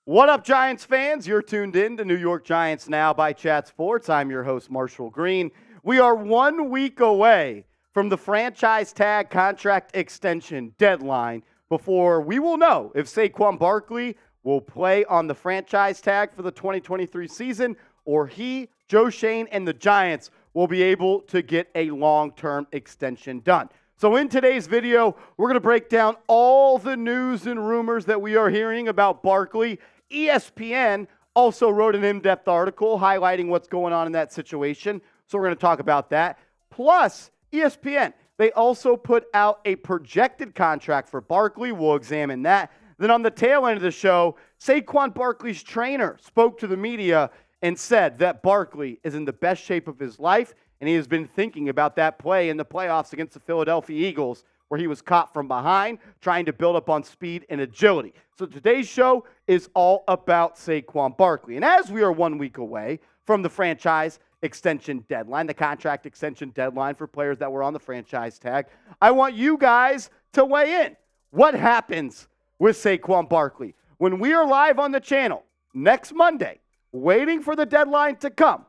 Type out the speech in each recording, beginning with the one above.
What up, Giants fans? You're tuned in to New York Giants Now by Chat Sports. I'm your host, Marshall Green. We are 1 week away from the franchise tag contract extension deadline before we will know if Saquon Barkley will play on the franchise tag for the 2023 season or he, Joe Schoen, and the Giants will be able to get a long-term extension done. So in today's video, we're going to break down all the news and rumors that we are hearing about Barkley. ESPN also wrote an in-depth article highlighting what's going on in that situation. So we're going to talk about that. Plus, ESPN, they also put out a projected contract for Barkley. We'll examine that. Then on the tail end of the show, Saquon Barkley's trainer spoke to the media and said that Barkley is in the best shape of his life, and he has been thinking about that play in the playoffs against the Philadelphia Eagles, where he was caught from behind, trying to build up on speed and agility. So today's show is all about Saquon Barkley. And as we are 1 week away from the franchise extension deadline, the contract extension deadline for players that were on the franchise tag, I want you guys to weigh in. What happens with Saquon Barkley? When we are live on the channel next Monday, waiting for the deadline to come,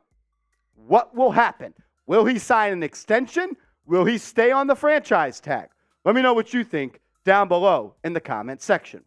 what will happen? Will he sign an extension? Will he stay on the franchise tag? Let me know what you think down below in the comment section.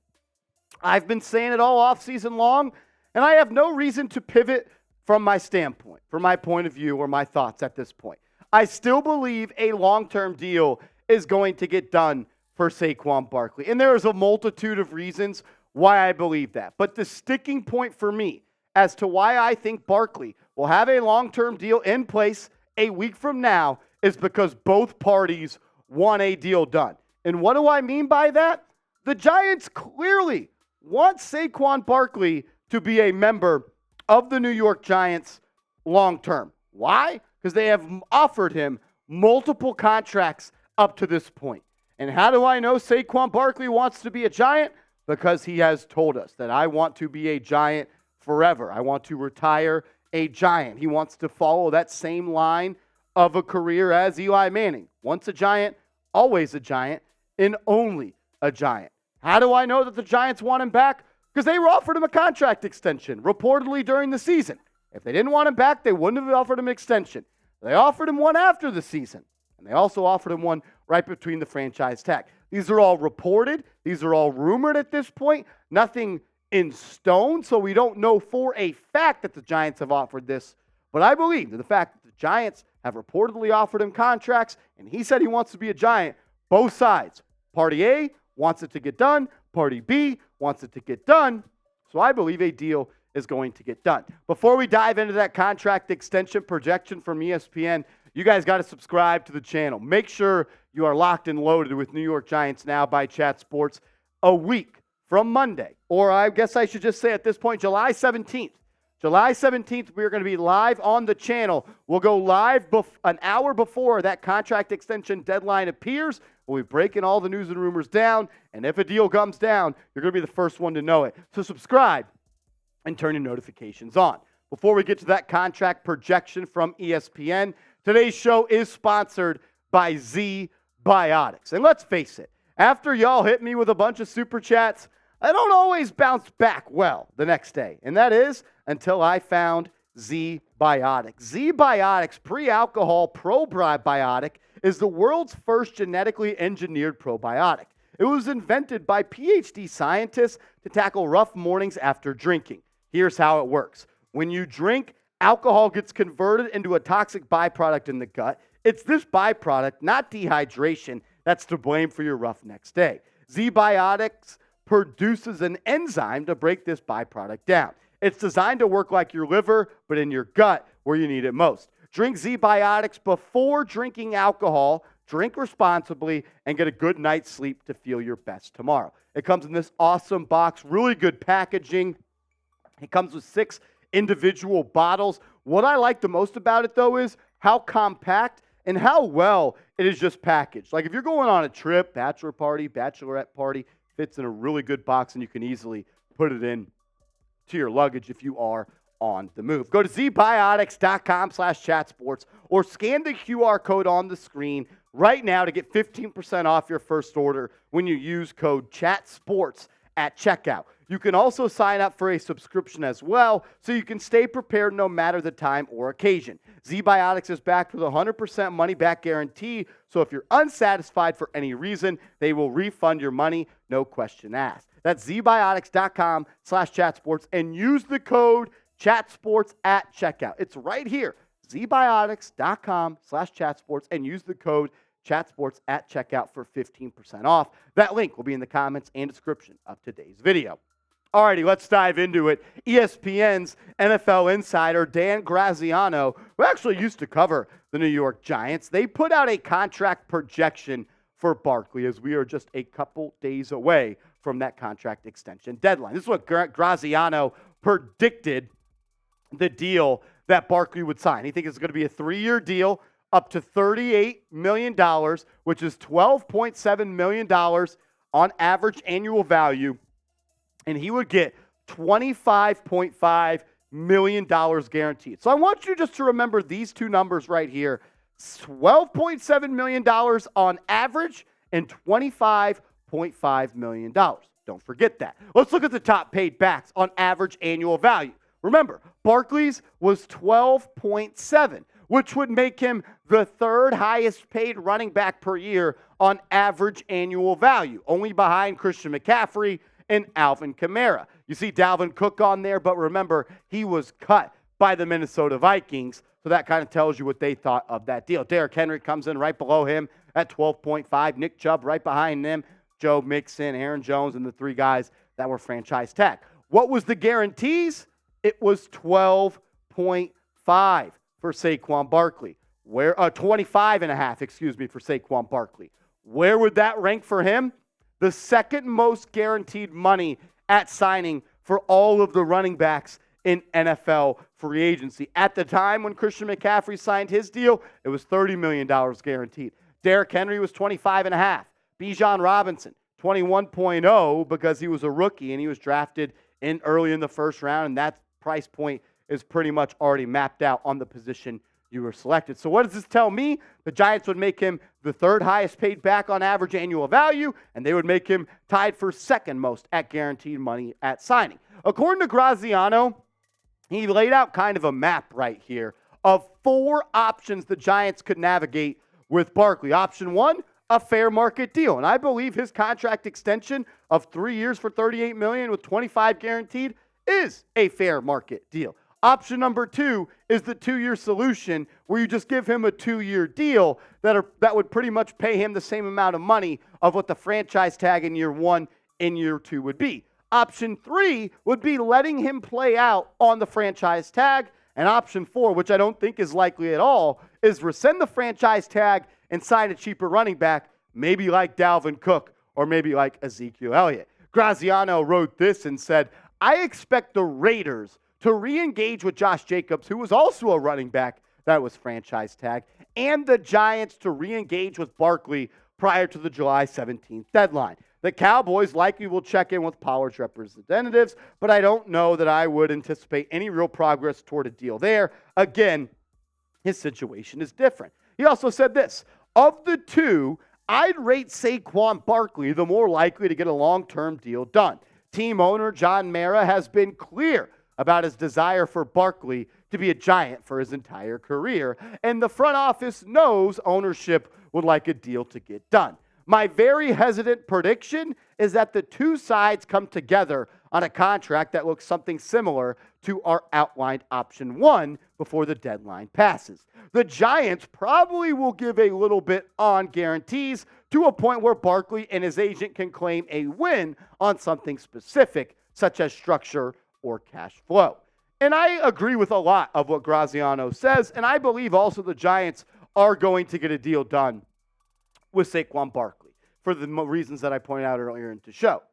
I've been saying it all offseason long, and I have no reason to pivot from my standpoint, from my point of view or my thoughts at this point. I still believe a long-term deal is going to get done for Saquon Barkley, and there is a multitude of reasons why I believe that. But the sticking point for me as to why I think Barkley will have a long-term deal in place a week from now is because both parties want a deal done. And what do I mean by that? The Giants clearly want Saquon Barkley to be a member of the New York Giants long term. Why? Because they have offered him multiple contracts up to this point. And how do I know Saquon Barkley wants to be a Giant? Because he has told us that I want to be a Giant forever. I want to retire a Giant. He wants to follow that same line of a career as Eli Manning. Once a Giant, always a Giant, and only a Giant. How do I know that the Giants want him back? Because they offered him a contract extension, reportedly during the season. If they didn't want him back, they wouldn't have offered him an extension. They offered him one after the season, and they also offered him one right between the franchise tag. These are all reported. These are all rumored at this point. Nothing in stone, so we don't know for a fact that the Giants have offered this. But I believe that the fact that the Giants have reportedly offered him contracts, and he said he wants to be a Giant, both sides. Party A wants it to get done. Party B wants it to get done. So I believe a deal is going to get done. Before we dive into that contract extension projection from ESPN, you guys got to subscribe to the channel. Make sure you are locked and loaded with New York Giants Now by Chat Sports a week from Monday. Or I guess I should just say at this point, July 17th. July 17th, we're going to be live on the channel. We'll go live an hour before that contract extension deadline appears. We'll be breaking all the news and rumors down, and if a deal comes down, you're going to be the first one to know it. So subscribe and turn your notifications on. Before we get to that contract projection from ESPN, today's show is sponsored by Z Biotics. And let's face it, after y'all hit me with a bunch of super chats, I don't always bounce back well the next day, and that is until I found Z Biotics. Z Biotics pre-alcohol probiotic is the world's first genetically engineered probiotic. It was invented by PhD scientists to tackle rough mornings after drinking. Here's how it works. When you drink, alcohol gets converted into a toxic byproduct in the gut. It's this byproduct, not dehydration, that's to blame for your rough next day. Z Biotics produces an enzyme to break this byproduct down. It's designed to work like your liver, but in your gut where you need it most. Drink Z Biotics before drinking alcohol, drink responsibly, and get a good night's sleep to feel your best tomorrow. It comes in this awesome box, really good packaging. It comes with 6 individual bottles. What I like the most about it, though, is how compact and how well it is just packaged. Like if you're going on a trip, bachelor party, bachelorette party, fits in a really good box, and you can easily put it in to your luggage if you are on the move. Go to zbiotics.com/chatsports or scan the QR code on the screen right now to get 15% off your first order when you use code CHATSPORTS at checkout. You can also sign up for a subscription as well, so you can stay prepared no matter the time or occasion. ZBiotics is backed with a 100% money-back guarantee, so if you're unsatisfied for any reason, they will refund your money, no question asked. That's zbiotics.com/chatsports and use the code chatsports at checkout. It's right here, zbiotics.com/chatsports and use the code chatsports at checkout for 15% off. That link will be in the comments and description of today's video. Alrighty, let's dive into it. ESPN's NFL insider Dan Graziano, who actually used to cover the New York Giants, they put out a contract projection for Barkley as we are just a couple days away from that contract extension deadline. This is what Graziano predicted the deal that Barkley would sign. He thinks it's going to be a 3-year deal up to $38 million, which is $12.7 million on average annual value. And he would get $25.5 million guaranteed. So I want you just to remember these two numbers right here. $12.7 million on average and $25.5 million. Don't forget that. Let's look at the top paid backs on average annual value. Remember, Barkley's was 12.7, which would make him the third highest paid running back per year on average annual value, only behind Christian McCaffrey and Alvin Kamara. You see Dalvin Cook on there, but remember, he was cut by the Minnesota Vikings, so that kind of tells you what they thought of that deal. Derrick Henry comes in right below him at 12.5. Nick Chubb right behind them. Joe Mixon, Aaron Jones, and the three guys that were franchise tag. What was the guarantees? It was 12.5 for Saquon Barkley. 25.5, for Saquon Barkley. Where would that rank for him? The second most guaranteed money at signing for all of the running backs in NFL free agency. At the time when Christian McCaffrey signed his deal, it was $30 million guaranteed. Derrick Henry was 25.5. Bijan Robinson, 21.0 because he was a rookie and he was drafted in early in the first round, and that price point is pretty much already mapped out on the position you were selected. So what does this tell me? The Giants would make him the third highest paid back on average annual value, and they would make him tied for second most at guaranteed money at signing. According to Graziano, he laid out kind of a map right here of 4 options the Giants could navigate with Barkley. Option 1, a fair market deal. And I believe his contract extension of 3 years for $38 million with $25 guaranteed is a fair market deal. Option number 2 is the 2-year solution where you just give him a 2-year deal that would pretty much pay him the same amount of money of what the franchise tag in year 1 and year 2 would be. Option 3 would be letting him play out on the franchise tag. And option 4, which I don't think is likely at all, is rescind the franchise tag and sign a cheaper running back, maybe like Dalvin Cook or maybe like Ezekiel Elliott. Graziano wrote this and said, I expect the Raiders to re-engage with Josh Jacobs, who was also a running back that was franchise tag, and the Giants to re-engage with Barkley prior to the July 17th deadline. The Cowboys likely will check in with Pollard's representatives, but I don't know that I would anticipate any real progress toward a deal there. Again, his situation is different. He also said this, of the two, I'd rate Saquon Barkley the more likely to get a long-term deal done. Team owner John Mara has been clear about his desire for Barkley to be a Giant for his entire career, and the front office knows ownership would like a deal to get done. My very hesitant prediction is that the two sides come together on a contract that looks something similar to our outlined option 1 before the deadline passes. The Giants probably will give a little bit on guarantees to a point where Barkley and his agent can claim a win on something specific, such as structure or cash flow. And I agree with a lot of what Graziano says, and I believe also the Giants are going to get a deal done with Saquon Barkley for the reasons that I pointed out earlier in the show.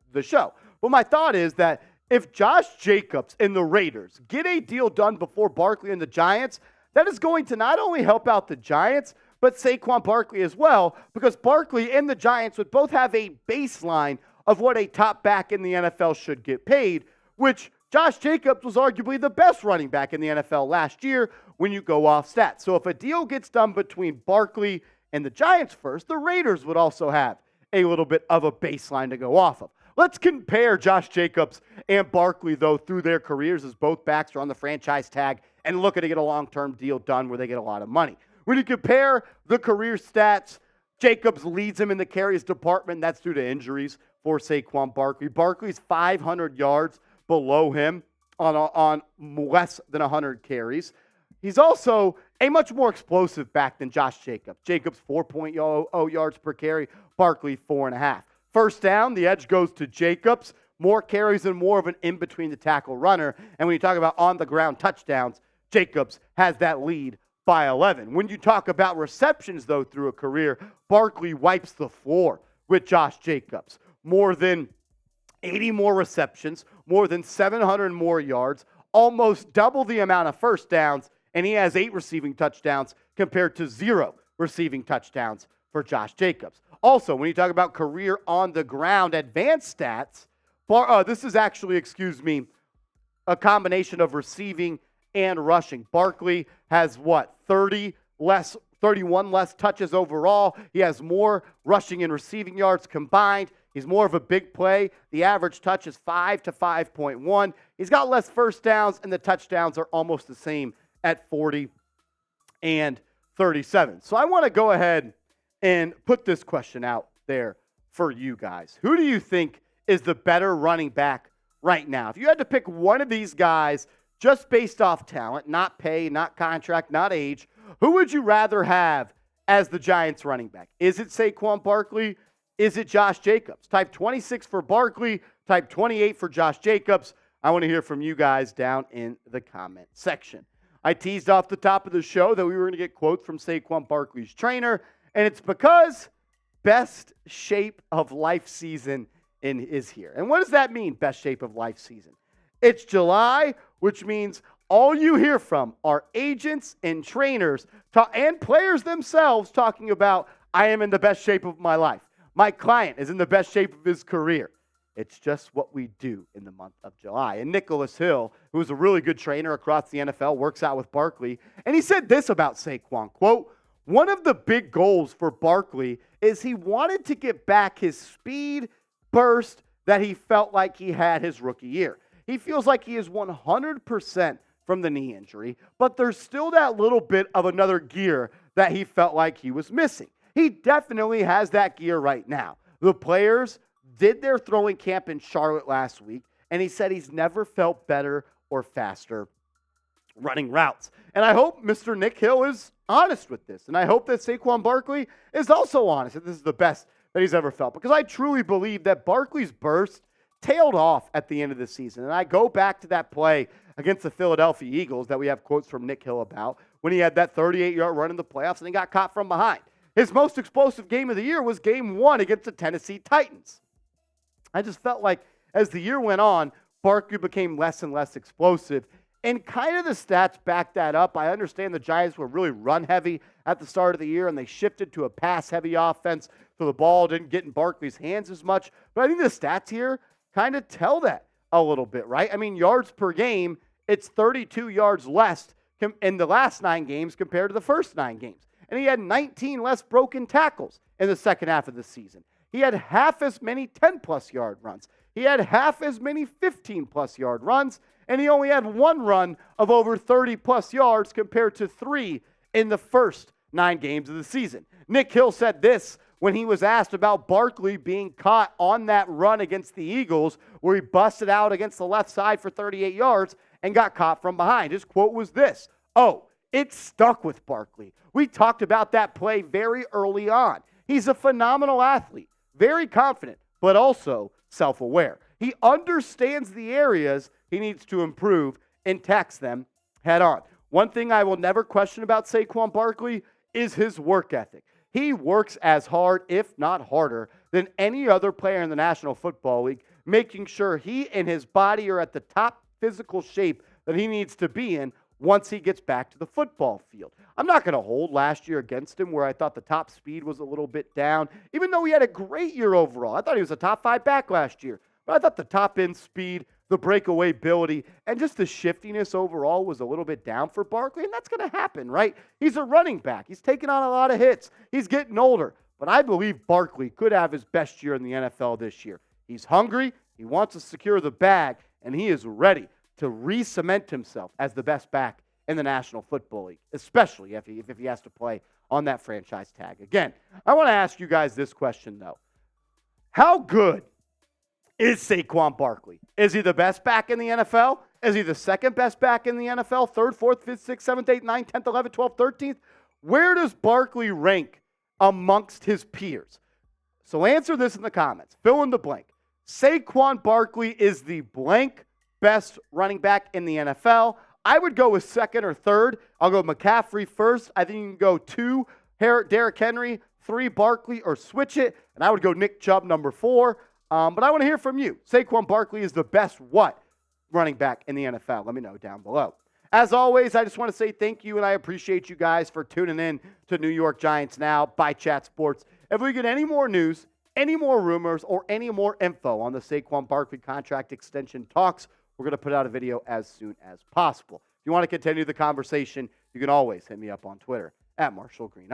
But my thought is that if Josh Jacobs and the Raiders get a deal done before Barkley and the Giants, that is going to not only help out the Giants, but Saquon Barkley as well, because Barkley and the Giants would both have a baseline of what a top back in the NFL should get paid, which Josh Jacobs was arguably the best running back in the NFL last year when you go off stats. So if a deal gets done between Barkley and the Giants first, the Raiders would also have a little bit of a baseline to go off of. Let's compare Josh Jacobs and Barkley, though, through their careers, as both backs are on the franchise tag and looking to get a long-term deal done where they get a lot of money. When you compare the career stats, Jacobs leads him in the carries department. That's due to injuries for Saquon Barkley. Barkley's 500 yards below him on less than 100 carries. He's also a much more explosive back than Josh Jacobs. Jacobs 4.0 yards per carry, Barkley 4.5. First down, the edge goes to Jacobs. More carries and more of an in-between the tackle runner. And when you talk about on-the-ground touchdowns, Jacobs has that lead by 11. When you talk about receptions, though, through a career, Barkley wipes the floor with Josh Jacobs. More than 80 more receptions, more than 700 more yards, almost double the amount of first downs, and he has 8 receiving touchdowns compared to 0 receiving touchdowns for Josh Jacobs. Also, when you talk about career on the ground advanced stats, this is actually, a combination of receiving and rushing. Barkley has 31 less touches overall. He has more rushing and receiving yards combined. He's more of a big play. The average touch is 5 to 5.1. He's got less first downs, and the touchdowns are almost the same at 40 and 37. So I want to go ahead and put this question out there for you guys. Who do you think is the better running back right now? If you had to pick one of these guys just based off talent, not pay, not contract, not age, who would you rather have as the Giants running back? Is it Saquon Barkley? Is it Josh Jacobs? Type 26 for Barkley, type 28 for Josh Jacobs. I want to hear from you guys down in the comment section. I teased off the top of the show that we were going to get quotes from Saquon Barkley's trainer, and it's because best shape of life season is here. And what does that mean, best shape of life season? It's July, which means all you hear from are agents and trainers and players themselves talking about, I am in the best shape of my life. My client is in the best shape of his career. It's just what we do in the month of July. And Nicholas Hill, who is a really good trainer across the NFL, works out with Barkley, and he said this about Saquon, quote, one of the big goals for Barkley is he wanted to get back his speed burst that he felt like he had his rookie year. He feels like he is 100% from the knee injury, but there's still that little bit of another gear that he felt like he was missing. He definitely has that gear right now. The players did their throwing camp in Charlotte last week, and he said he's never felt better or faster running routes. And I hope Mr. Nick Hill is honest with this, and I hope that Saquon Barkley is also honest that this is the best that he's ever felt, because I truly believe that Barkley's burst tailed off at the end of the season. And I go back to that play against the Philadelphia Eagles that we have quotes from Nick Hill about when he had that 38-yard run in the playoffs and he got caught from behind. His most explosive game of the year was game 1 against the Tennessee Titans. I just felt like as the year went on, Barkley became less and less explosive. And kind of the stats back that up. I understand the Giants were really run-heavy at the start of the year, and they shifted to a pass-heavy offense, so the ball didn't get in Barkley's hands as much. But I think the stats here kind of tell that a little bit, right? I mean, yards per game, it's 32 yards less in the last 9 games compared to the first 9 games. And he had 19 less broken tackles in the second half of the season. He had half as many 10-plus yard runs. He had half as many 15-plus yard runs, and he only had 1 run of over 30-plus yards compared to 3 in the first 9 games of the season. Nick Hill said this when he was asked about Barkley being caught on that run against the Eagles where he busted out against the left side for 38 yards and got caught from behind. His quote was this, it stuck with Barkley. We talked about that play very early on. He's a phenomenal athlete, very confident, but also self-aware. He understands the areas he needs to improve and tackles them head on. One thing I will never question about Saquon Barkley is his work ethic. He works as hard, if not harder, than any other player in the National Football League, making sure he and his body are at the top physical shape that he needs to be in once he gets back to the football field. I'm not going to hold last year against him where I thought the top speed was a little bit down, even though he had a great year overall. I thought he was a top 5 back last year. But I thought the top end speed, the breakaway ability, and just the shiftiness overall was a little bit down for Barkley, and that's going to happen, right? He's a running back. He's taking on a lot of hits. He's getting older. But I believe Barkley could have his best year in the NFL this year. He's hungry, he wants to secure the bag, and he is ready to re-cement himself as the best back in the National Football League, especially if he has to play on that franchise tag. Again, I want to ask you guys this question, though. How good is Saquon Barkley? Is he the best back in the NFL? Is he the second best back in the NFL? Third, fourth, fifth, sixth, seventh, eighth, ninth, 10th, 11th, 12th, 13th? Where does Barkley rank amongst his peers? So answer this in the comments. Fill in the blank. Saquon Barkley is the blank best running back in the NFL. I would go with second or third. I'll go McCaffrey first. I think you can go 2, Derrick Henry, 3, Barkley, or switch it. And I would go Nick Chubb number 4. But I want to hear from you. Saquon Barkley is the best what running back in the NFL? Let me know down below. As always, I just want to say thank you, and I appreciate you guys for tuning in to New York Giants Now by Chat Sports. If we get any more news, any more rumors, or any more info on the Saquon Barkley contract extension talks, we're going to put out a video as soon as possible. If you want to continue the conversation, you can always hit me up on Twitter @MarshallGreen_.